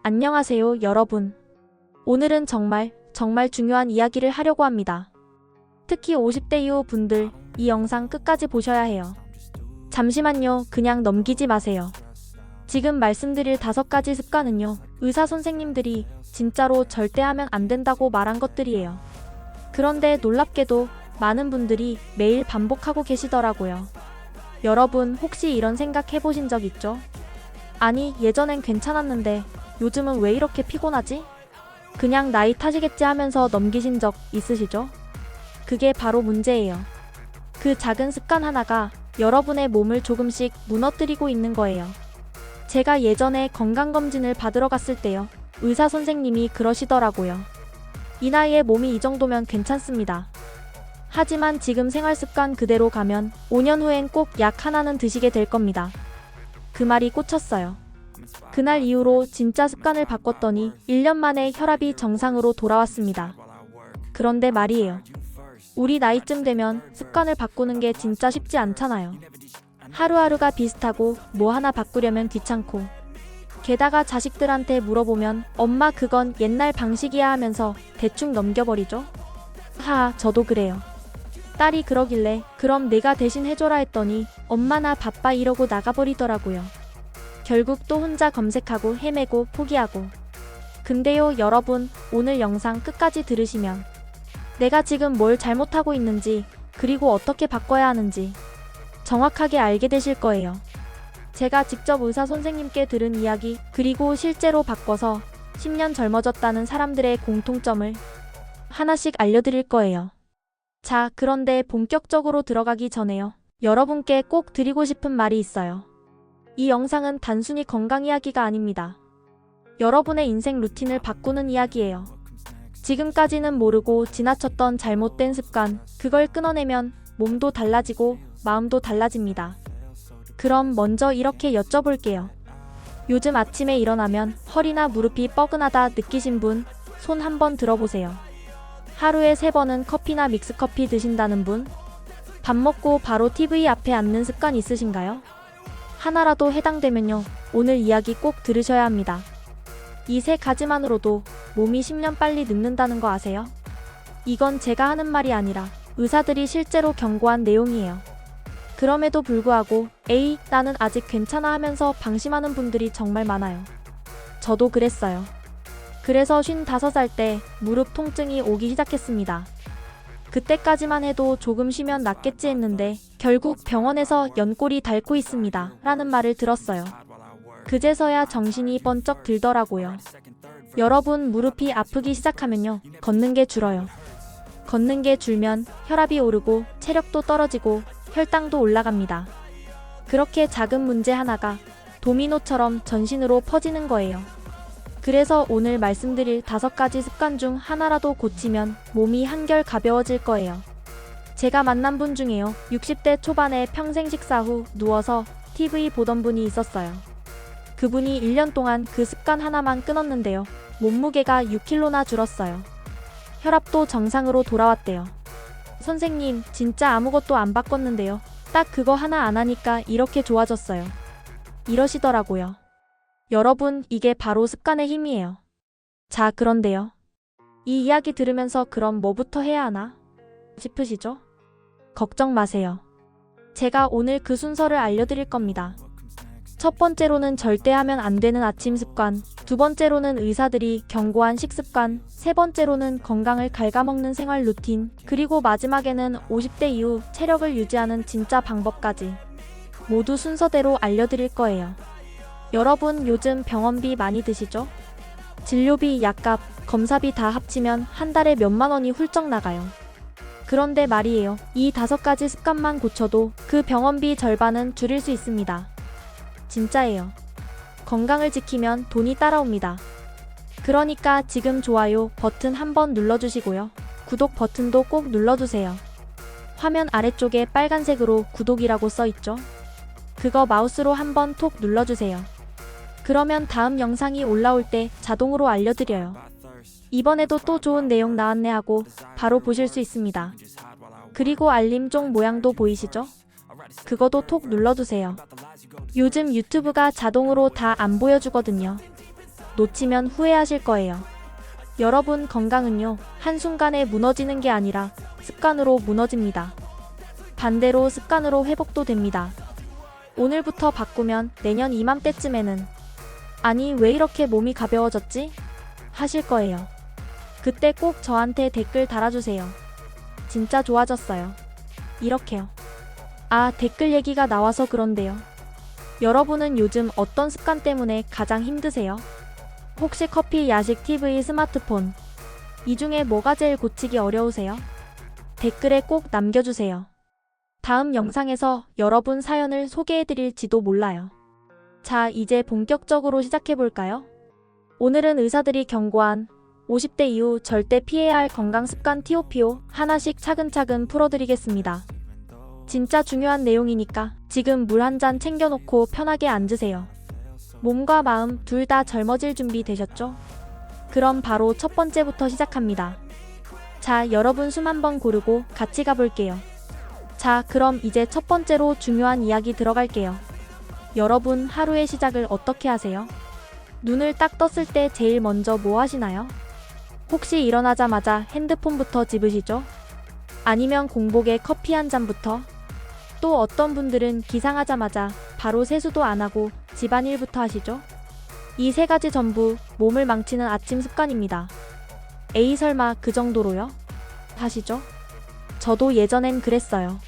안녕하세요, 여러분. 오늘은 정말 중요한 이야기를 하려고 합니다. 특히 50대 이후 분들, 이 영상 끝까지 보셔야 해요. 잠시만요, 그냥 넘기지 마세요. 지금 말씀드릴 5가지 습관은요, 의사 선생님들이 진짜로 절대 하면 안 된다고 말한 것들이에요. 그런데 놀랍게도 많은 분들이 매일 반복하고 계시더라고요. 여러분 혹시 이런 생각 해보신 적 있죠? 아니, 예전엔 괜찮았는데 요즘은 왜 이렇게 피곤하지? 그냥 나이 탓이겠지 하면서 넘기신 적 있으시죠? 그게 바로 문제예요. 그 작은 습관 하나가 여러분의 몸을 조금씩 무너뜨리고 있는 거예요. 제가 예전에 건강검진을 받으러 갔을 때요, 의사 선생님이 그러시더라고요. 이 나이에 몸이 이 정도면 괜찮습니다. 하지만 지금 생활습관 그대로 가면 5년 후엔 꼭 약 하나는 드시게 될 겁니다. 그 말이 꽂혔어요. 그날 이후로 진짜 습관을 바꿨더니 1년 만에 혈압이 정상으로 돌아왔습니다. 그런데 말이에요. 우리 나이쯤 되면 습관을 바꾸는 게 진짜 쉽지 않잖아요. 하루하루가 비슷하고 뭐 하나 바꾸려면 귀찮고, 게다가 자식들한테 물어보면 엄마 그건 옛날 방식이야 하면서 대충 넘겨버리죠. 하하, 저도 그래요. 딸이 그러길래 그럼 내가 대신 해줘라 했더니 엄마 나 바빠 이러고 나가버리더라고요. 결국 또 혼자 검색하고 헤매고 포기하고. 근데요, 여러분, 오늘 영상 끝까지 들으시면 내가 지금 뭘 잘못하고 있는지, 그리고 어떻게 바꿔야 하는지 정확하게 알게 되실 거예요. 제가 직접 의사 선생님께 들은 이야기, 그리고 실제로 바꿔서 10년 젊어졌다는 사람들의 공통점을 하나씩 알려드릴 거예요. 자, 그런데 본격적으로 들어가기 전에요, 여러분께 꼭 드리고 싶은 말이 있어요. 이 영상은 단순히 건강 이야기가 아닙니다. 여러분의 인생 루틴을 바꾸는 이야기예요. 지금까지는 모르고 지나쳤던 잘못된 습관, 그걸 끊어내면 몸도 달라지고 마음도 달라집니다. 그럼 먼저 이렇게 여쭤볼게요. 요즘 아침에 일어나면 허리나 무릎이 뻐근하다 느끼신 분, 손 한번 들어보세요. 하루에 3번은 커피나 믹스커피 드신다는 분? 밥 먹고 바로 TV 앞에 앉는 습관 있으신가요? 하나라도 해당되면요, 오늘 이야기 꼭 들으셔야 합니다. 이 3가지만으로도 몸이 10년 빨리 늙는다는 거 아세요? 이건 제가 하는 말이 아니라 의사들이 실제로 경고한 내용이에요. 그럼에도 불구하고 에이, 나는 아직 괜찮아 하면서 방심하는 분들이 정말 많아요. 저도 그랬어요. 그래서 55살 때 무릎 통증이 오기 시작했습니다. 그때까지만 해도 조금 쉬면 낫겠지 했는데 결국 병원에서 연골이 닳고 있습니다 라는 말을 들었어요. 그제서야 정신이 번쩍 들더라고요. 여러분, 무릎이 아프기 시작하면요, 걷는 게 줄어요. 걷는 게 줄면 혈압이 오르고 체력도 떨어지고 혈당도 올라갑니다. 그렇게 작은 문제 하나가 도미노처럼 전신으로 퍼지는 거예요. 그래서 오늘 말씀드릴 5가지 습관 중 하나라도 고치면 몸이 한결 가벼워질 거예요. 제가 만난 분 중에요, 60대 초반에 평생 식사 후 누워서 TV 보던 분이 있었어요. 그분이 1년 동안 그 습관 하나만 끊었는데요, 몸무게가 6kg나 줄었어요. 혈압도 정상으로 돌아왔대요. 선생님, 진짜 아무것도 안 바꿨는데요, 딱 그거 하나 안 하니까 이렇게 좋아졌어요. 이러시더라고요. 여러분, 이게 바로 습관의 힘이에요. 자, 그런데요, 이 이야기 들으면서 그럼 뭐부터 해야 하나 싶으시죠? 걱정 마세요. 제가 오늘 그 순서를 알려드릴 겁니다. 첫 번째로는 절대 하면 안 되는 아침 습관, 두 번째로는 의사들이 경고한 식습관, 세 번째로는 건강을 갉아먹는 생활 루틴, 그리고 마지막에는 50대 이후 체력을 유지하는 진짜 방법까지 모두 순서대로 알려드릴 거예요. 여러분, 요즘 병원비 많이 드시죠? 진료비, 약값, 검사비 다 합치면 한 달에 몇만 원이 훌쩍 나가요. 그런데 말이에요, 이 5가지 습관만 고쳐도 그 병원비 절반은 줄일 수 있습니다. 진짜예요. 건강을 지키면 돈이 따라옵니다. 그러니까 지금 좋아요 버튼 한번 눌러주시고요, 구독 버튼도 꼭 눌러주세요. 화면 아래쪽에 빨간색으로 구독이라고 써있죠? 그거 마우스로 한번 톡 눌러주세요. 그러면 다음 영상이 올라올 때 자동으로 알려드려요. 이번에도 또 좋은 내용 나왔네 하고 바로 보실 수 있습니다. 그리고 알림 종 모양도 보이시죠? 그거도 톡 눌러두세요. 요즘 유튜브가 자동으로 다 안 보여주거든요. 놓치면 후회하실 거예요. 여러분, 건강은요, 한순간에 무너지는 게 아니라 습관으로 무너집니다. 반대로 습관으로 회복도 됩니다. 오늘부터 바꾸면 내년 이맘때쯤에는 아니, 왜 이렇게 몸이 가벼워졌지? 하실 거예요. 그때 꼭 저한테 댓글 달아주세요. 진짜 좋아졌어요. 이렇게요. 아, 댓글 얘기가 나와서 그런데요. 여러분은 요즘 어떤 습관 때문에 가장 힘드세요? 혹시 커피, 야식, TV, 스마트폰 이 중에 뭐가 제일 고치기 어려우세요? 댓글에 꼭 남겨주세요. 다음 영상에서 여러분 사연을 소개해드릴지도 몰라요. 자, 이제 본격적으로 시작해볼까요? 오늘은 의사들이 경고한 50대 이후 절대 피해야 할 건강습관 TOPO 하나씩 차근차근 풀어드리겠습니다. 진짜 중요한 내용이니까 지금 물 한 잔 챙겨놓고 편하게 앉으세요. 몸과 마음 둘 다 젊어질 준비 되셨죠? 그럼 바로 첫 번째부터 시작합니다. 자, 여러분 숨 한번 고르고 같이 가볼게요. 자, 그럼 이제 첫 번째로 중요한 이야기 들어갈게요. 여러분, 하루의 시작을 어떻게 하세요? 눈을 딱 떴을 때 제일 먼저 뭐 하시나요? 혹시 일어나자마자 핸드폰부터 집으시죠? 아니면 공복에 커피 한 잔부터? 또 어떤 분들은 기상하자마자 바로 세수도 안 하고 집안일부터 하시죠? 이 세 가지 전부 몸을 망치는 아침 습관입니다. 에이, 설마 그 정도로요? 하시죠? 저도 예전엔 그랬어요.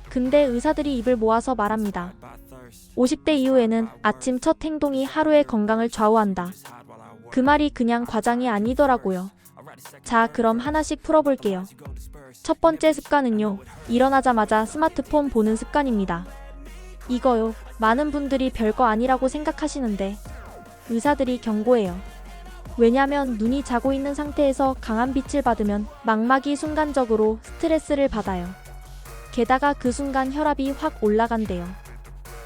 근데 의사들이 입을 모아서 말합니다. 50대 이후에는 아침 첫 행동이 하루의 건강을 좌우한다. 그 말이 그냥 과장이 아니더라고요. 자, 그럼 하나씩 풀어볼게요. 첫 번째 습관은요, 일어나자마자 스마트폰 보는 습관입니다. 이거요, 많은 분들이 별거 아니라고 생각하시는데 의사들이 경고해요. 왜냐면 눈이 자고 있는 상태에서 강한 빛을 받으면 망막이 순간적으로 스트레스를 받아요. 게다가 그 순간 혈압이 확 올라간대요.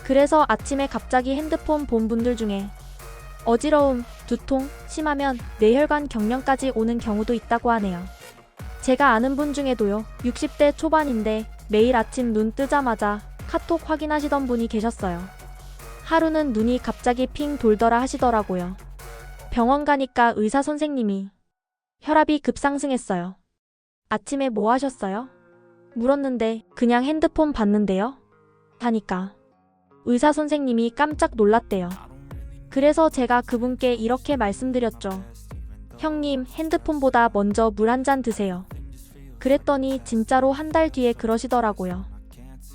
그래서 아침에 갑자기 핸드폰 본 분들 중에 어지러움, 두통, 심하면 뇌혈관 경련까지 오는 경우도 있다고 하네요. 제가 아는 분 중에도요, 60대 초반인데 매일 아침 눈 뜨자마자 카톡 확인하시던 분이 계셨어요. 하루는 눈이 갑자기 핑 돌더라 하시더라고요. 병원 가니까 의사 선생님이 혈압이 급상승했어요. 아침에 뭐 하셨어요? 물었는데 그냥 핸드폰 봤는데요? 하니까 의사 선생님이 깜짝 놀랐대요. 그래서 제가 그분께 이렇게 말씀드렸죠. 형님, 핸드폰보다 먼저 물 한 잔 드세요. 그랬더니 진짜로 한 달 뒤에 그러시더라고요.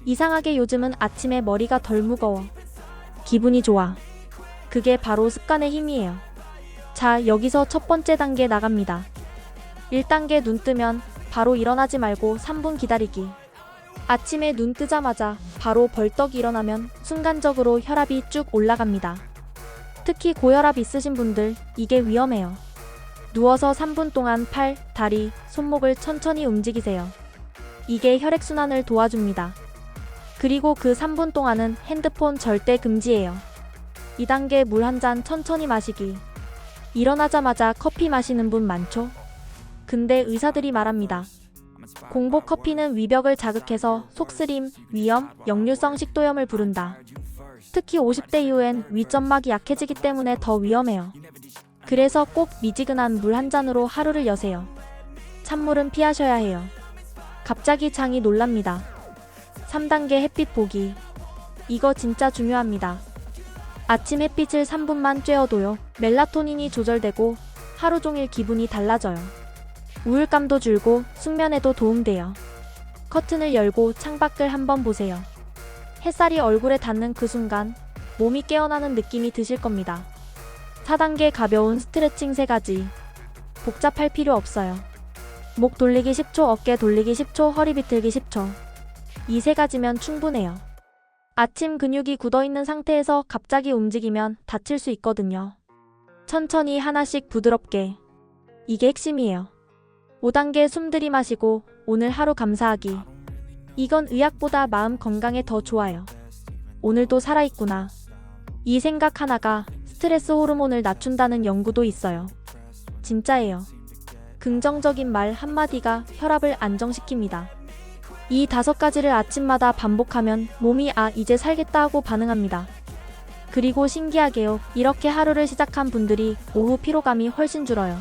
이상하게 요즘은 아침에 머리가 덜 무거워. 기분이 좋아. 그게 바로 습관의 힘이에요. 자, 여기서 첫 번째 단계 나갑니다. 1단계 눈 뜨면 바로 일어나지 말고 3분 기다리기. 아침에 눈 뜨자마자 바로 벌떡 일어나면 순간적으로 혈압이 쭉 올라갑니다. 특히 고혈압 있으신 분들, 이게 위험해요. 누워서 3분 동안 팔, 다리, 손목을 천천히 움직이세요. 이게 혈액순환을 도와줍니다. 그리고 그 3분 동안은 핸드폰 절대 금지예요. 2단계 물 한 잔 천천히 마시기. 일어나자마자 커피 마시는 분 많죠? 근데 의사들이 말합니다. 공복 커피는 위벽을 자극해서 속쓰림, 위염, 역류성 식도염을 부른다. 특히 50대 이후엔 위점막이 약해지기 때문에 더 위험해요. 그래서 꼭 미지근한 물 한 잔으로 하루를 여세요. 찬물은 피하셔야 해요. 갑자기 장이 놀랍니다. 3단계 햇빛 보기. 이거 진짜 중요합니다. 아침 햇빛을 3분만 쬐어도요, 멜라토닌이 조절되고 하루 종일 기분이 달라져요. 우울감도 줄고 숙면에도 도움돼요. 커튼을 열고 창밖을 한번 보세요. 햇살이 얼굴에 닿는 그 순간 몸이 깨어나는 느낌이 드실 겁니다. 4단계 가벼운 스트레칭 3가지. 복잡할 필요 없어요. 목 돌리기 10초, 어깨 돌리기 10초, 허리 비틀기 10초. 이 3가지면 충분해요. 아침 근육이 굳어있는 상태에서 갑자기 움직이면 다칠 수 있거든요. 천천히 하나씩 부드럽게. 이게 핵심이에요. 5단계 숨 들이마시고 오늘 하루 감사하기. 이건 의학보다 마음 건강에 더 좋아요. 오늘도 살아있구나. 이 생각 하나가 스트레스 호르몬을 낮춘다는 연구도 있어요. 진짜예요. 긍정적인 말 한마디가 혈압을 안정시킵니다. 이 5가지를 아침마다 반복하면 몸이 아, 이제 살겠다 하고 반응합니다. 그리고 신기하게요. 이렇게 하루를 시작한 분들이 오후 피로감이 훨씬 줄어요.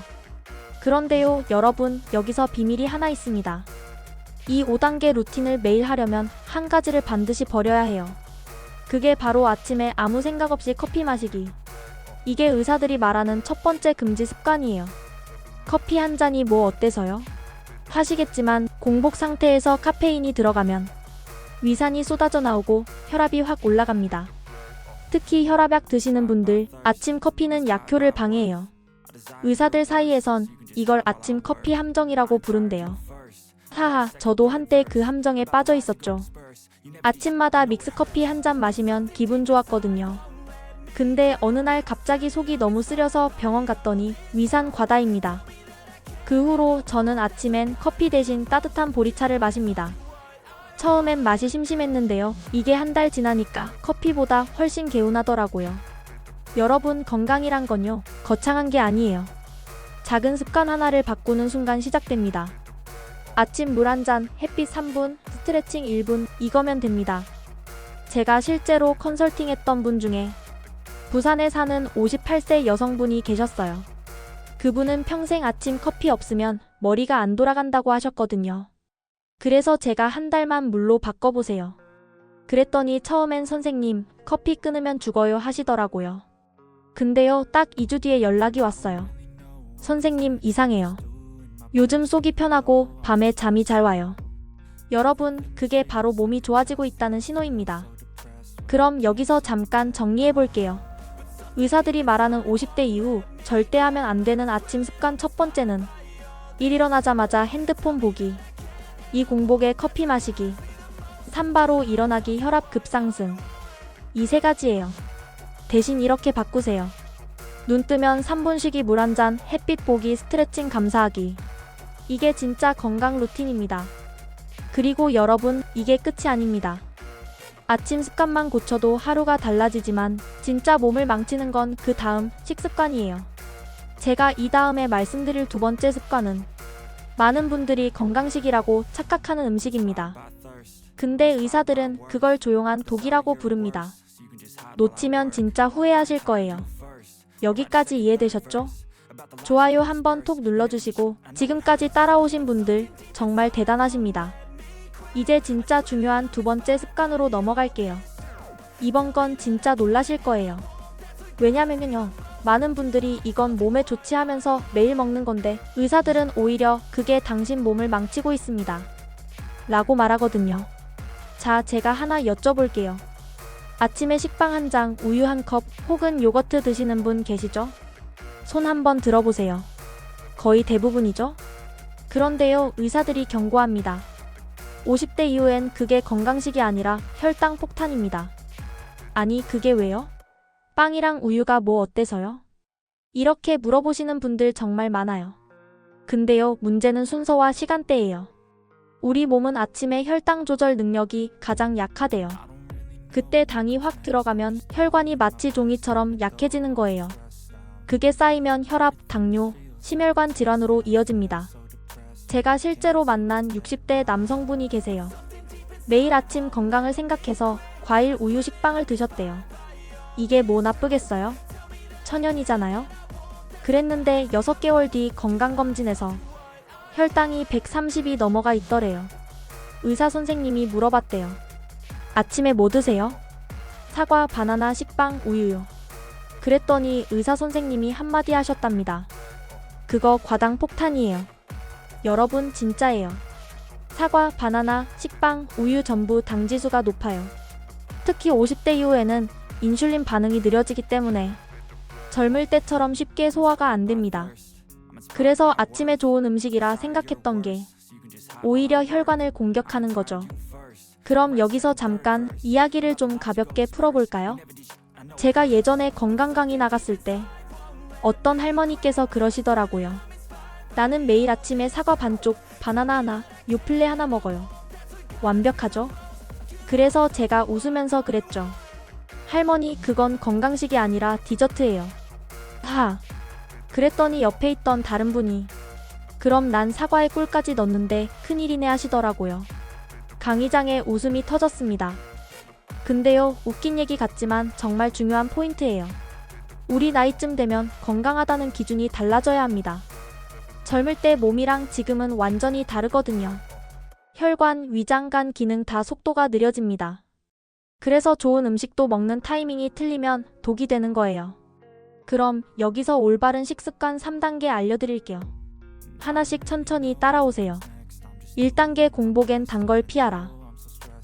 그런데요, 여러분, 여기서 비밀이 하나 있습니다. 이 5단계 루틴을 매일 하려면 한 가지를 반드시 버려야 해요. 그게 바로 아침에 아무 생각 없이 커피 마시기. 이게 의사들이 말하는 첫 번째 금지 습관이에요. 커피 한 잔이 뭐 어때서요? 하시겠지만 공복 상태에서 카페인이 들어가면 위산이 쏟아져 나오고 혈압이 확 올라갑니다. 특히 혈압약 드시는 분들, 아침 커피는 약효를 방해해요. 의사들 사이에선 이걸 아침 커피 함정이라고 부른대요. 하하, 저도 한때 그 함정에 빠져 있었죠. 아침마다 믹스커피 한 잔 마시면 기분 좋았거든요. 근데 어느 날 갑자기 속이 너무 쓰려서 병원 갔더니 위산 과다입니다. 그 후로 저는 아침엔 커피 대신 따뜻한 보리차를 마십니다. 처음엔 맛이 심심했는데요. 이게 한 달 지나니까 커피보다 훨씬 개운하더라고요. 여러분, 건강이란 건요, 거창한 게 아니에요. 작은 습관 하나를 바꾸는 순간 시작됩니다. 아침 물 한 잔, 햇빛 3분, 스트레칭 1분, 이거면 됩니다. 제가 실제로 컨설팅했던 분 중에 부산에 사는 58세 여성분이 계셨어요. 그분은 평생 아침 커피 없으면 머리가 안 돌아간다고 하셨거든요. 그래서 제가 한 달만 물로 바꿔보세요. 그랬더니 처음엔 선생님, 커피 끊으면 죽어요 하시더라고요. 근데요, 딱 2주 뒤에 연락이 왔어요. 선생님, 이상해요. 요즘 속이 편하고 밤에 잠이 잘 와요. 여러분, 그게 바로 몸이 좋아지고 있다는 신호입니다. 그럼 여기서 잠깐 정리해 볼게요. 의사들이 말하는 50대 이후 절대 하면 안 되는 아침 습관 첫 번째는 일어나자마자 핸드폰 보기, 2 공복에 커피 마시기, 3 바로 일어나기 혈압 급상승. 이 3가지예요. 대신 이렇게 바꾸세요. 눈 뜨면 3분 쉬기 물 한 잔, 햇빛 보기, 스트레칭 감사하기. 이게 진짜 건강 루틴입니다. 그리고 여러분, 이게 끝이 아닙니다. 아침 습관만 고쳐도 하루가 달라지지만 진짜 몸을 망치는 건 그 다음 식습관이에요. 제가 이 다음에 말씀드릴 두 번째 습관은 많은 분들이 건강식이라고 착각하는 음식입니다. 근데 의사들은 그걸 조용한 독이라고 부릅니다. 놓치면 진짜 후회하실 거예요. 여기까지 이해되셨죠? 좋아요 한번 톡 눌러주시고 지금까지 따라오신 분들 정말 대단하십니다. 이제 진짜 중요한 두 번째 습관으로 넘어갈게요. 이번 건 진짜 놀라실 거예요. 왜냐면요, 많은 분들이 이건 몸에 좋지 하면서 매일 먹는 건데 의사들은 오히려 그게 당신 몸을 망치고 있습니다. 라고 말하거든요. 자, 제가 하나 여쭤볼게요. 아침에 식빵 한 장, 우유 한 컵, 혹은 요거트 드시는 분 계시죠? 손 한번 들어보세요. 거의 대부분이죠? 그런데요, 의사들이 경고합니다. 50대 이후엔 그게 건강식이 아니라 혈당 폭탄입니다. 아니, 그게 왜요? 빵이랑 우유가 뭐 어때서요? 이렇게 물어보시는 분들 정말 많아요. 근데요, 문제는 순서와 시간대예요. 우리 몸은 아침에 혈당 조절 능력이 가장 약하대요. 그때 당이 확 들어가면 혈관이 마치 종이처럼 약해지는 거예요. 그게 쌓이면 혈압, 당뇨, 심혈관 질환으로 이어집니다. 제가 실제로 만난 60대 남성분이 계세요. 매일 아침 건강을 생각해서 과일, 우유, 식빵을 드셨대요. 이게 뭐 나쁘겠어요? 천연이잖아요? 그랬는데 6개월 뒤 건강검진에서 혈당이 130이 넘어가 있더래요. 의사 선생님이 물어봤대요. 아침에 뭐 드세요? 사과, 바나나, 식빵, 우유요. 그랬더니 의사 선생님이 한마디 하셨답니다. 그거 과당 폭탄이에요. 여러분, 진짜예요. 사과, 바나나, 식빵, 우유 전부 당지수가 높아요. 특히 50대 이후에는 인슐린 반응이 느려지기 때문에 젊을 때처럼 쉽게 소화가 안 됩니다. 그래서 아침에 좋은 음식이라 생각했던 게 오히려 혈관을 공격하는 거죠. 그럼 여기서 잠깐 이야기를 좀 가볍게 풀어볼까요? 제가 예전에 건강 강의 나갔을 때 어떤 할머니께서 그러시더라고요. 나는 매일 아침에 사과 반쪽, 바나나 하나, 요플레 하나 먹어요. 완벽하죠? 그래서 제가 웃으면서 그랬죠. 할머니, 그건 건강식이 아니라 디저트예요. 하. 그랬더니 옆에 있던 다른 분이 그럼 난 사과에 꿀까지 넣는데 큰일이네 하시더라고요. 강의장에 웃음이 터졌습니다. 근데요, 웃긴 얘기 같지만 정말 중요한 포인트예요. 우리 나이쯤 되면 건강하다는 기준이 달라져야 합니다. 젊을 때 몸이랑 지금은 완전히 다르거든요. 혈관, 위장관 기능 다 속도가 느려집니다. 그래서 좋은 음식도 먹는 타이밍이 틀리면 독이 되는 거예요. 그럼 여기서 올바른 식습관 3단계 알려드릴게요. 하나씩 천천히 따라오세요. 1단계 공복엔 단 걸 피하라.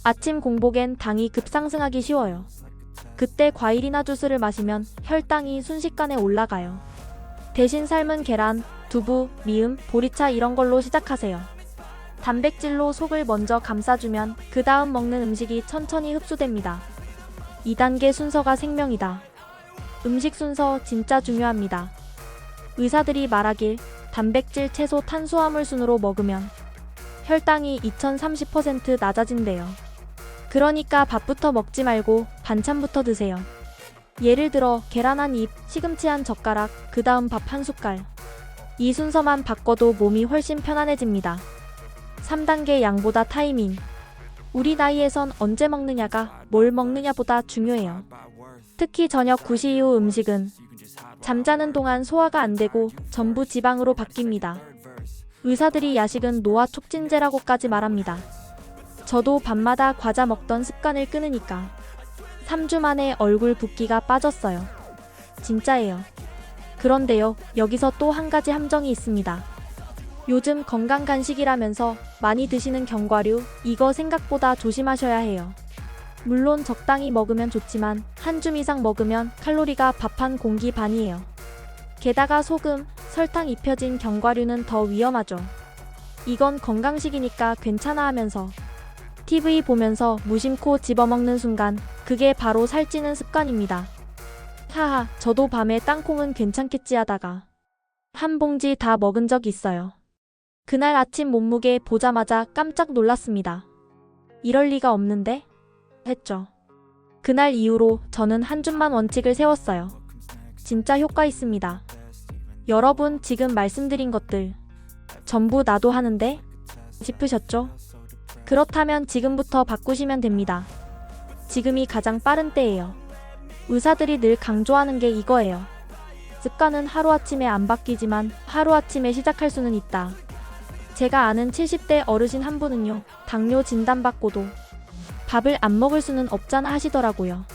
아침 공복엔 당이 급상승하기 쉬워요. 그때 과일이나 주스를 마시면 혈당이 순식간에 올라가요. 대신 삶은 계란, 두부, 미음, 보리차 이런 걸로 시작하세요. 단백질로 속을 먼저 감싸주면 그 다음 먹는 음식이 천천히 흡수됩니다. 2단계 순서가 생명이다. 음식 순서 진짜 중요합니다. 의사들이 말하길 단백질, 채소, 탄수화물 순으로 먹으면 혈당이 2030% 낮아진대요. 그러니까 밥부터 먹지 말고 반찬부터 드세요. 예를 들어 계란 한 입, 시금치 한 젓가락, 그 다음 밥 한 숟갈. 이 순서만 바꿔도 몸이 훨씬 편안해집니다. 3단계 양보다 타이밍. 우리 나이에선 언제 먹느냐가 뭘 먹느냐보다 중요해요. 특히 저녁 9시 이후 음식은 잠자는 동안 소화가 안 되고 전부 지방으로 바뀝니다. 의사들이 야식은 노화 촉진제라고까지 말합니다. 저도 밤마다 과자 먹던 습관을 끊으니까 3주 만에 얼굴 붓기가 빠졌어요. 진짜예요. 그런데요, 여기서 또 한 가지 함정이 있습니다. 요즘 건강 간식이라면서 많이 드시는 견과류, 이거 생각보다 조심하셔야 해요. 물론 적당히 먹으면 좋지만 한 줌 이상 먹으면 칼로리가 밥 한 공기 반이에요. 게다가 소금, 설탕 입혀진 견과류는 더 위험하죠. 이건 건강식이니까 괜찮아 하면서 TV 보면서 무심코 집어먹는 순간 그게 바로 살찌는 습관입니다. 하하, 저도 밤에 땅콩은 괜찮겠지 하다가 한 봉지 다 먹은 적 있어요. 그날 아침 몸무게 보자마자 깜짝 놀랐습니다. 이럴 리가 없는데? 했죠. 그날 이후로 저는 한 줌만 원칙을 세웠어요. 진짜 효과 있습니다. 여러분, 지금 말씀드린 것들 전부 나도 하는데? 싶으셨죠? 그렇다면 지금부터 바꾸시면 됩니다. 지금이 가장 빠른 때예요. 의사들이 늘 강조하는 게 이거예요. 습관은 하루아침에 안 바뀌지만 하루아침에 시작할 수는 있다. 제가 아는 70대 어르신 한 분은요, 당뇨 진단받고도 밥을 안 먹을 수는 없잖아 하시더라고요.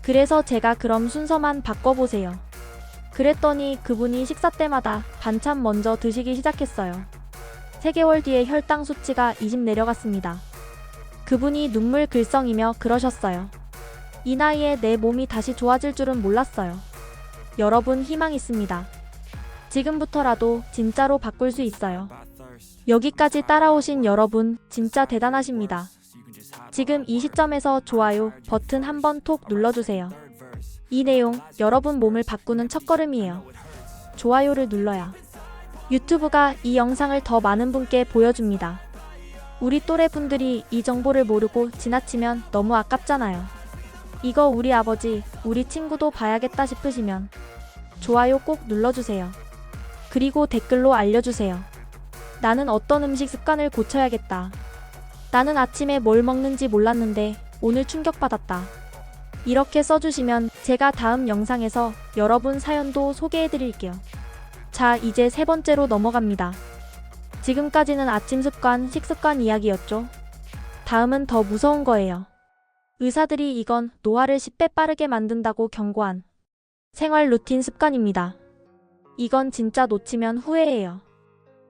그래서 제가 그럼 순서만 바꿔보세요. 그랬더니 그분이 식사 때마다 반찬 먼저 드시기 시작했어요. 3개월 뒤에 혈당 수치가 20 내려갔습니다. 그분이 눈물 글썽이며 그러셨어요. 이 나이에 내 몸이 다시 좋아질 줄은 몰랐어요. 여러분, 희망 있습니다. 지금부터라도 진짜로 바꿀 수 있어요. 여기까지 따라오신 여러분, 진짜 대단하십니다. 지금 이 시점에서 좋아요 버튼 한번 톡 눌러주세요. 이 내용, 여러분 몸을 바꾸는 첫걸음이에요. 좋아요를 눌러야 유튜브가 이 영상을 더 많은 분께 보여줍니다. 우리 또래 분들이 이 정보를 모르고 지나치면 너무 아깝잖아요. 이거 우리 아버지, 우리 친구도 봐야겠다 싶으시면 좋아요 꼭 눌러주세요. 그리고 댓글로 알려주세요. 나는 어떤 음식 습관을 고쳐야겠다. 나는 아침에 뭘 먹는지 몰랐는데 오늘 충격받았다. 이렇게 써주시면 제가 다음 영상에서 여러분 사연도 소개해드릴게요. 자, 이제 3번째로 넘어갑니다. 지금까지는 아침 습관, 식습관 이야기였죠. 다음은 더 무서운 거예요. 의사들이 이건 노화를 10배 빠르게 만든다고 경고한 생활 루틴 습관입니다. 이건 진짜 놓치면 후회해요.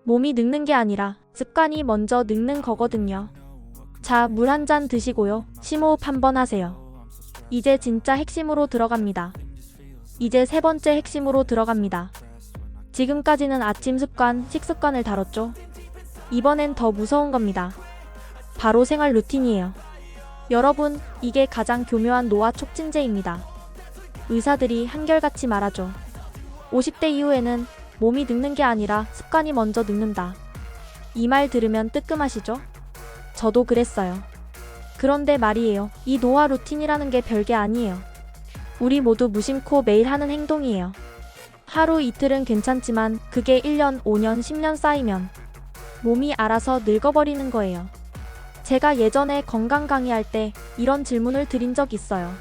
몸이 늙는 게 아니라 습관이 먼저 늙는 거거든요. 자, 물 한 잔 드시고요. 심호흡 한번 하세요. 이제 진짜 핵심으로 들어갑니다. 이제 3번째 핵심으로 들어갑니다. 지금까지는 아침 습관, 식습관을 다뤘죠. 이번엔 더 무서운 겁니다. 바로 생활 루틴이에요. 여러분, 이게 가장 교묘한 노화 촉진제입니다. 의사들이 한결같이 말하죠. 50대 이후에는 몸이 늙는 게 아니라 습관이 먼저 늙는다. 이 말 들으면 뜨끔하시죠? 저도 그랬어요. 그런데 말이에요. 이 노화 루틴이라는 게 별게 아니에요. 우리 모두 무심코 매일 하는 행동이에요. 하루 이틀은 괜찮지만 그게 1년, 5년, 10년 쌓이면 몸이 알아서 늙어버리는 거예요. 제가 예전에 건강 강의할 때 이런 질문을 드린 적 있어요.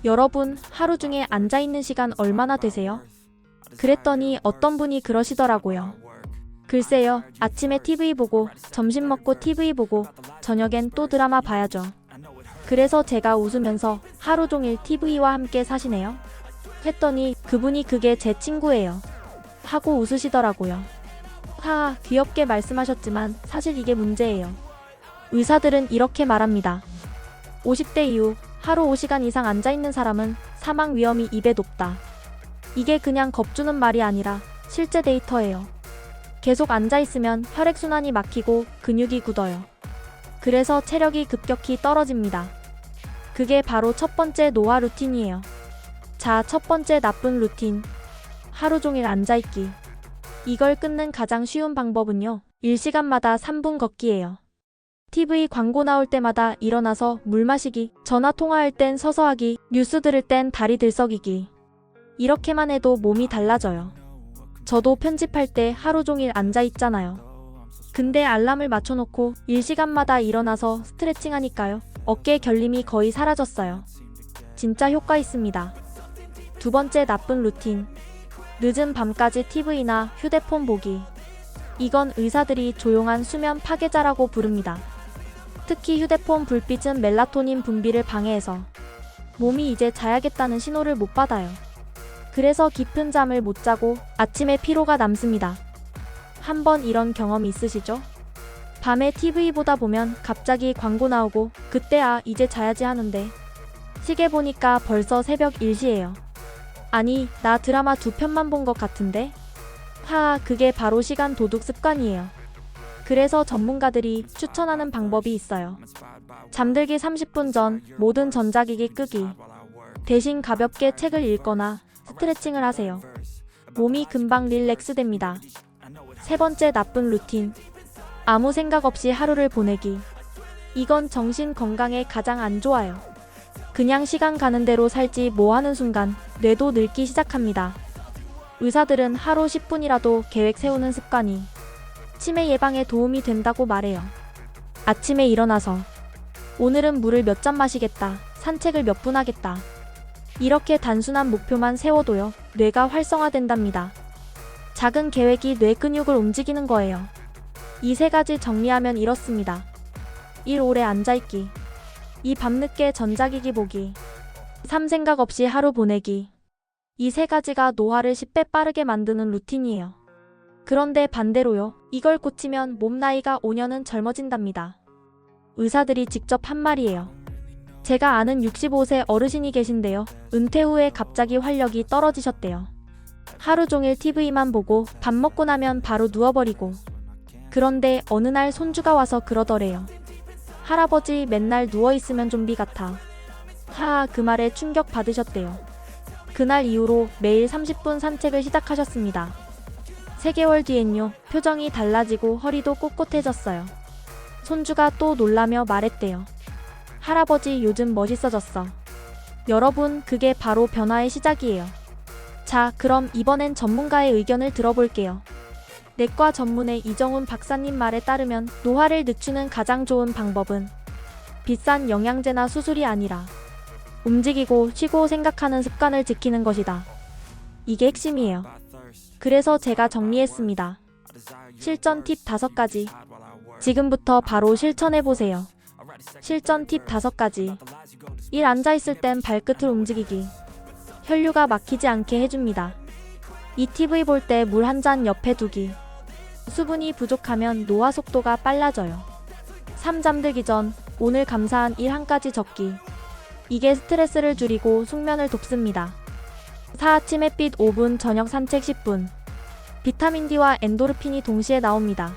여러분, 하루 중에 앉아있는 시간 얼마나 되세요? 그랬더니 어떤 분이 그러시더라고요. 글쎄요, 아침에 TV 보고, 점심 먹고 TV 보고, 저녁엔 또 드라마 봐야죠. 그래서 제가 웃으면서 하루 종일 TV와 함께 사시네요? 했더니 그분이 그게 제 친구예요. 하고 웃으시더라고요. 하하, 귀엽게 말씀하셨지만 사실 이게 문제예요. 의사들은 이렇게 말합니다. 50대 이후 하루 5시간 이상 앉아있는 사람은 사망 위험이 2배 높다. 이게 그냥 겁주는 말이 아니라 실제 데이터예요. 계속 앉아있으면 혈액순환이 막히고 근육이 굳어요. 그래서 체력이 급격히 떨어집니다. 그게 바로 첫 번째 노화 루틴이에요. 자, 첫 번째 나쁜 루틴. 하루 종일 앉아있기. 이걸 끊는 가장 쉬운 방법은요. 1시간마다 3분 걷기예요. TV 광고 나올 때마다 일어나서 물 마시기, 전화 통화할 땐 서서 하기, 뉴스 들을 땐 다리 들썩이기. 이렇게만 해도 몸이 달라져요. 저도 편집할 때 하루 종일 앉아 있잖아요. 근데 알람을 맞춰놓고 1시간마다 일어나서 스트레칭 하니까요. 어깨 결림이 거의 사라졌어요. 진짜 효과 있습니다. 두 번째 나쁜 루틴. 늦은 밤까지 TV나 휴대폰 보기. 이건 의사들이 조용한 수면 파괴자라고 부릅니다. 특히 휴대폰 불빛은 멜라토닌 분비를 방해해서 몸이 이제 자야겠다는 신호를 못 받아요. 그래서 깊은 잠을 못 자고 아침에 피로가 남습니다. 한번 이런 경험 있으시죠? 밤에 TV 보다 보면 갑자기 광고 나오고 그때 이제 자야지 하는데 시계 보니까 벌써 새벽 1시예요. 아니, 나 드라마 2편만 본 것 같은데? 하하, 그게 바로 시간 도둑 습관이에요. 그래서 전문가들이 추천하는 방법이 있어요. 잠들기 30분 전 모든 전자기기 끄기. 대신 가볍게 책을 읽거나 스트레칭을 하세요. 몸이 금방 릴렉스 됩니다. 세 번째 나쁜 루틴. 아무 생각 없이 하루를 보내기. 이건 정신 건강에 가장 안 좋아요. 그냥 시간 가는 대로 살지 뭐 하는 순간 뇌도 늙기 시작합니다. 의사들은 하루 10분이라도 계획 세우는 습관이 치매 예방에 도움이 된다고 말해요. 아침에 일어나서 오늘은 물을 몇 잔 마시겠다, 산책을 몇 분 하겠다. 이렇게 단순한 목표만 세워도요, 뇌가 활성화된답니다. 작은 계획이 뇌 근육을 움직이는 거예요. 이 세 가지 정리하면 이렇습니다. 1. 오래 앉아있기. 2. 밤늦게 전자기기 보기. 3. 생각 없이 하루 보내기. 이 세 가지가 노화를 10배 빠르게 만드는 루틴이에요. 그런데 반대로요, 이걸 고치면 몸 나이가 5년은 젊어진답니다. 의사들이 직접 한 말이에요. 제가 아는 65세 어르신이 계신데요. 은퇴 후에 갑자기 활력이 떨어지셨대요. 하루 종일 TV만 보고 밥 먹고 나면 바로 누워버리고. 그런데 어느 날 손주가 와서 그러더래요. 할아버지 맨날 누워있으면 좀비 같아. 하하, 그 말에 충격 받으셨대요. 그날 이후로 매일 30분 산책을 시작하셨습니다. 3개월 뒤엔요, 표정이 달라지고 허리도 꼿꼿해졌어요. 손주가 또 놀라며 말했대요. 할아버지 요즘 멋있어졌어. 여러분, 그게 바로 변화의 시작이에요. 자, 그럼 이번엔 전문가의 의견을 들어볼게요. 내과 전문의 이정훈 박사님 말에 따르면 노화를 늦추는 가장 좋은 방법은 비싼 영양제나 수술이 아니라 움직이고 쉬고 생각하는 습관을 지키는 것이다. 이게 핵심이에요. 그래서 제가 정리했습니다. 실전 팁 5가지. 지금부터 바로 실천해보세요. 실전 팁 5가지. 1. 앉아있을 땐 발끝을 움직이기. 혈류가 막히지 않게 해줍니다. 2. TV 볼 때 물 한 잔 옆에 두기. 수분이 부족하면 노화 속도가 빨라져요. 3. 잠들기 전 오늘 감사한 일 한 가지 적기. 이게 스트레스를 줄이고 숙면을 돕습니다. 4. 아침 햇빛 5분, 저녁 산책 10분. 비타민 D와 엔도르핀이 동시에 나옵니다.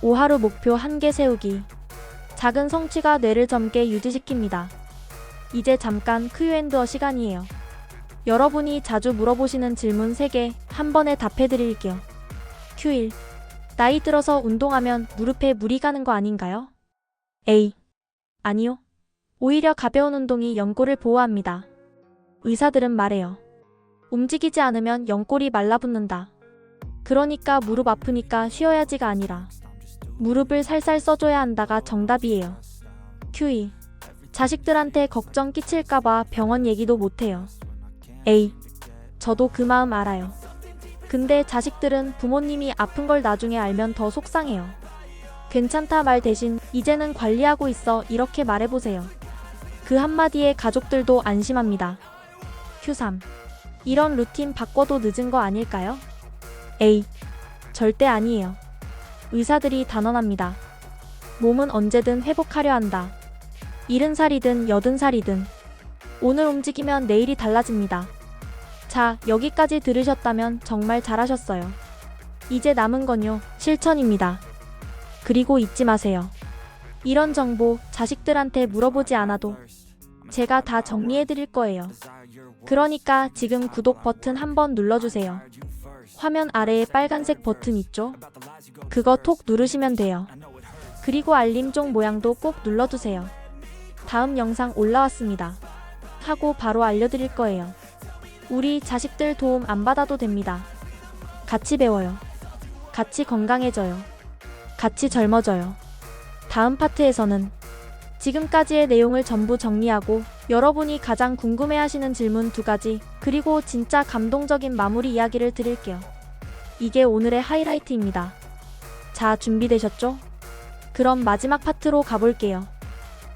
5. 하루 목표 1개 세우기. 작은 성취가 뇌를 젊게 유지시킵니다. 이제 잠깐 Q&A 시간이에요. 여러분이 자주 물어보시는 질문 3개 한 번에 답해드릴게요. Q1. 나이 들어서 운동하면 무릎에 무리 가는 거 아닌가요? A. 아니요. 오히려 가벼운 운동이 연골을 보호합니다. 의사들은 말해요. 움직이지 않으면 연골이 말라붙는다. 그러니까 무릎 아프니까 쉬어야지가 아니라 무릎을 살살 써줘야 한다가 정답이에요. QE. 자식들한테 걱정 끼칠까봐 병원 얘기도 못해요. 에이, 저도 그 마음 알아요. 근데 자식들은 부모님이 아픈 걸 나중에 알면 더 속상해요. 괜찮다 말 대신 이제는 관리하고 있어 이렇게 말해보세요. 그 한마디에 가족들도 안심합니다. Q3. 이런 루틴 바꿔도 늦은 거 아닐까요? 에이, 절대 아니에요. 의사들이 단언합니다. 몸은 언제든 회복하려 한다. 70살이든 80살이든 오늘 움직이면 내일이 달라집니다. 자, 여기까지 들으셨다면 정말 잘하셨어요. 이제 남은 건요, 실천입니다. 그리고 잊지 마세요. 이런 정보 자식들한테 물어보지 않아도 제가 다 정리해드릴 거예요. 그러니까 지금 구독 버튼 한번 눌러주세요. 화면 아래에 빨간색 버튼 있죠? 그거 톡 누르시면 돼요. 그리고 알림종 모양도 꼭 눌러주세요. 다음 영상 올라왔습니다. 하고 바로 알려드릴 거예요. 우리 자식들 도움 안 받아도 됩니다. 같이 배워요. 같이 건강해져요. 같이 젊어져요. 다음 파트에서는 지금까지의 내용을 전부 정리하고 여러분이 가장 궁금해하시는 질문 2가지 그리고 진짜 감동적인 마무리 이야기를 드릴게요. 이게 오늘의 하이라이트입니다. 자, 준비되셨죠? 그럼 마지막 파트로 가볼게요.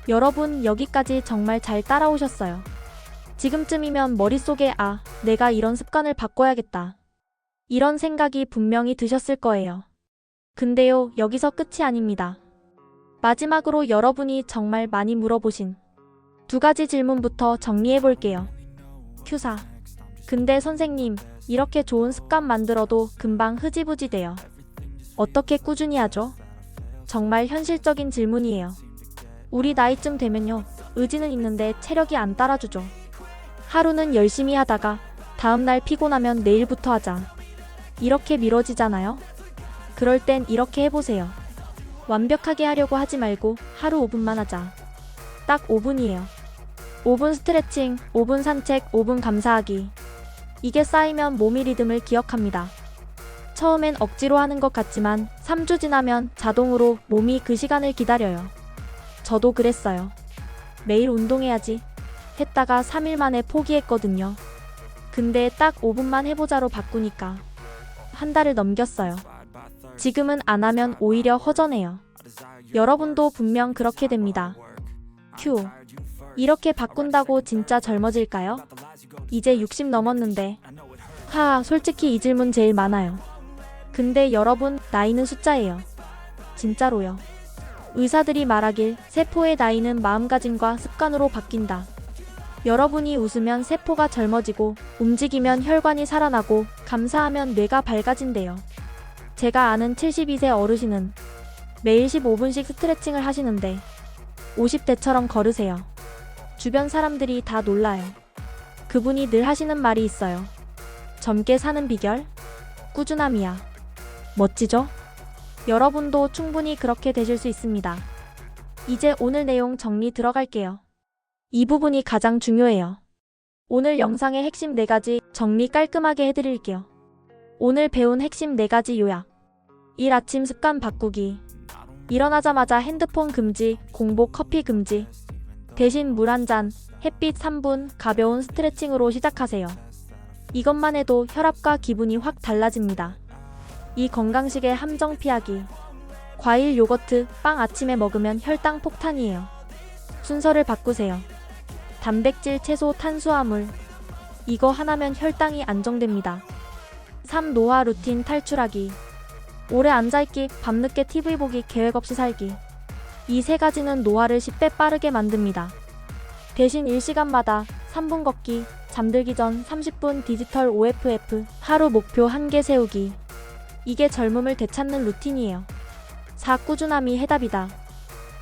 여러분 여기까지 정말 잘 따라오셨어요. 지금쯤이면 머릿속에 내가 이런 습관을 바꿔야겠다. 이런 생각이 분명히 드셨을 거예요. 근데요, 여기서 끝이 아닙니다. 마지막으로 여러분이 정말 많이 물어보신 2가지 질문부터 정리해 볼게요. Q4. 근데 선생님, 이렇게 좋은 습관 만들어도 금방 흐지부지 돼요. 어떻게 꾸준히 하죠? 정말 현실적인 질문이에요. 우리 나이쯤 되면요, 의지는 있는데 체력이 안 따라주죠. 하루는 열심히 하다가 다음날 피곤하면 내일부터 하자. 이렇게 미뤄지잖아요? 그럴 땐 이렇게 해보세요. 완벽하게 하려고 하지 말고 하루 5분만 하자. 딱 5분이에요. 5분 스트레칭, 5분 산책, 5분 감사하기. 이게 쌓이면 몸이 리듬을 기억합니다. 처음엔 억지로 하는 것 같지만 3주 지나면 자동으로 몸이 그 시간을 기다려요. 저도 그랬어요. 매일 운동해야지 했다가 3일 만에 포기했거든요. 근데 딱 5분만 해보자로 바꾸니까 한 달을 넘겼어요. 지금은 안 하면 오히려 허전해요. 여러분도 분명 그렇게 됩니다. Q. 이렇게 바꾼다고 진짜 젊어질까요? 이제 60 넘었는데. 솔직히 이 질문 제일 많아요. 근데 여러분, 나이는 숫자예요. 진짜로요. 의사들이 말하길 세포의 나이는 마음가짐과 습관으로 바뀐다. 여러분이 웃으면 세포가 젊어지고 움직이면 혈관이 살아나고 감사하면 뇌가 밝아진대요. 제가 아는 72세 어르신은 매일 15분씩 스트레칭을 하시는데 50대처럼 걸으세요. 주변 사람들이 다 놀라요. 그분이 늘 하시는 말이 있어요. 젊게 사는 비결? 꾸준함이야. 멋지죠? 여러분도 충분히 그렇게 되실 수 있습니다. 이제 오늘 내용 정리 들어갈게요. 이 부분이 가장 중요해요. 오늘 영상의 핵심 4가지 정리 깔끔하게 해드릴게요. 오늘 배운 핵심 4가지 요약. 1. 아침 습관 바꾸기. 일어나자마자 핸드폰 금지, 공복 커피 금지. 대신 물 한 잔, 햇빛 3분, 가벼운 스트레칭으로 시작하세요. 이것만 해도 혈압과 기분이 확 달라집니다. 2. 건강식의 함정 피하기. 과일, 요거트, 빵 아침에 먹으면 혈당 폭탄이에요. 순서를 바꾸세요. 단백질, 채소, 탄수화물. 이거 하나면 혈당이 안정됩니다. 3. 노화 루틴 탈출하기. 오래 앉아있기, 밤늦게 TV 보기, 계획 없이 살기. 이 3가지는 노화를 10배 빠르게 만듭니다. 대신 일시간마다 3분 걷기, 잠들기 전 30분 디지털 OFF, 하루 목표 1개 세우기. 이게 젊음을 되찾는 루틴이에요. 4. 꾸준함이 해답이다.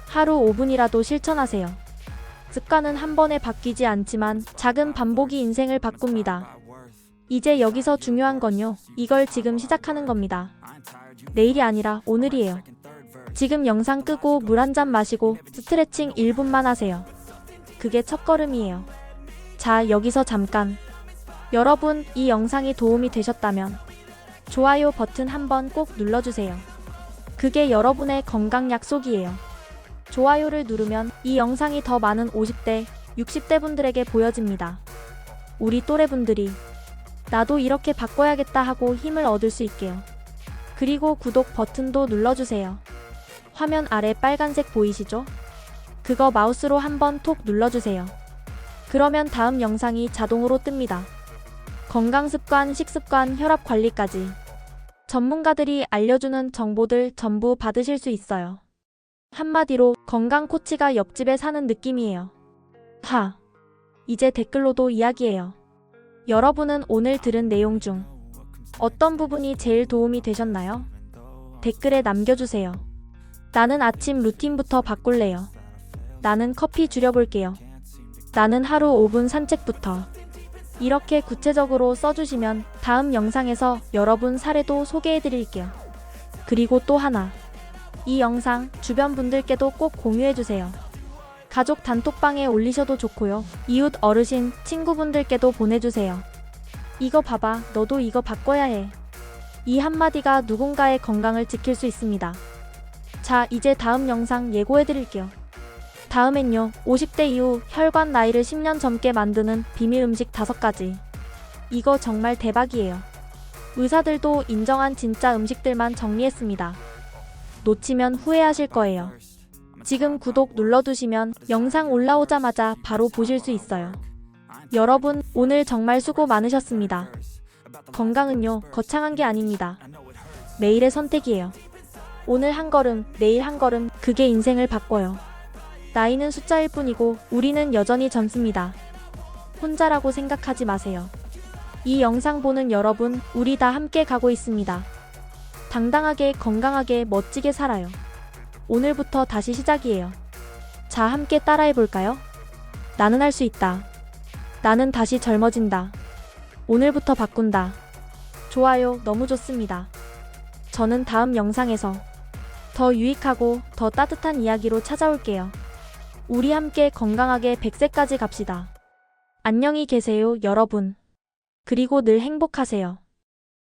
하루 5분이라도 실천하세요. 습관은 한 번에 바뀌지 않지만 작은 반복이 인생을 바꿉니다. 이제 여기서 중요한 건요, 이걸 지금 시작하는 겁니다. 내일이 아니라 오늘이에요. 지금 영상 끄고 물 한 잔 마시고 스트레칭 1분만 하세요. 그게 첫걸음이에요. 자, 여기서 잠깐. 여러분, 이 영상이 도움이 되셨다면 좋아요 버튼 한번 꼭 눌러주세요. 그게 여러분의 건강 약속이에요. 좋아요를 누르면 이 영상이 더 많은 50대, 60대 분들에게 보여집니다. 우리 또래 분들이 나도 이렇게 바꿔야겠다 하고 힘을 얻을 수 있게요. 그리고 구독 버튼도 눌러주세요. 화면 아래 빨간색 보이시죠? 그거 마우스로 한번 톡 눌러주세요. 그러면 다음 영상이 자동으로 뜹니다. 건강습관, 식습관, 혈압 관리까지 전문가들이 알려주는 정보들 전부 받으실 수 있어요. 한마디로 건강 코치가 옆집에 사는 느낌이에요. 이제 댓글로도 이야기해요. 여러분은 오늘 들은 내용 중 어떤 부분이 제일 도움이 되셨나요? 댓글에 남겨주세요. 나는 아침 루틴부터 바꿀래요. 나는 커피 줄여볼게요. 나는 하루 5분 산책부터. 이렇게 구체적으로 써주시면 다음 영상에서 여러분 사례도 소개해드릴게요. 그리고 또 하나. 이 영상 주변 분들께도 꼭 공유해주세요. 가족 단톡방에 올리셔도 좋고요. 이웃 어르신, 친구분들께도 보내주세요. 이거 봐봐, 너도 이거 바꿔야 해. 이 한마디가 누군가의 건강을 지킬 수 있습니다. 자, 이제 다음 영상 예고해드릴게요. 다음엔요, 50대 이후 혈관 나이를 10년 젊게 만드는 비밀 음식 5가지. 이거 정말 대박이에요. 의사들도 인정한 진짜 음식들만 정리했습니다. 놓치면 후회하실 거예요. 지금 구독 눌러두시면 영상 올라오자마자 바로 보실 수 있어요. 여러분, 오늘 정말 수고 많으셨습니다. 건강은요, 거창한 게 아닙니다. 매일의 선택이에요. 오늘 한 걸음, 내일 한 걸음, 그게 인생을 바꿔요. 나이는 숫자일 뿐이고 우리는 여전히 젊습니다. 혼자라고 생각하지 마세요. 이 영상 보는 여러분, 우리 다 함께 가고 있습니다. 당당하게, 건강하게, 멋지게 살아요. 오늘부터 다시 시작이에요. 자, 함께 따라해볼까요? 나는 할 수 있다. 나는 다시 젊어진다. 오늘부터 바꾼다. 좋아요, 너무 좋습니다. 저는 다음 영상에서 더 유익하고 더 따뜻한 이야기로 찾아올게요. 우리 함께 건강하게 100세까지 갑시다. 안녕히 계세요, 여러분. 그리고 늘 행복하세요.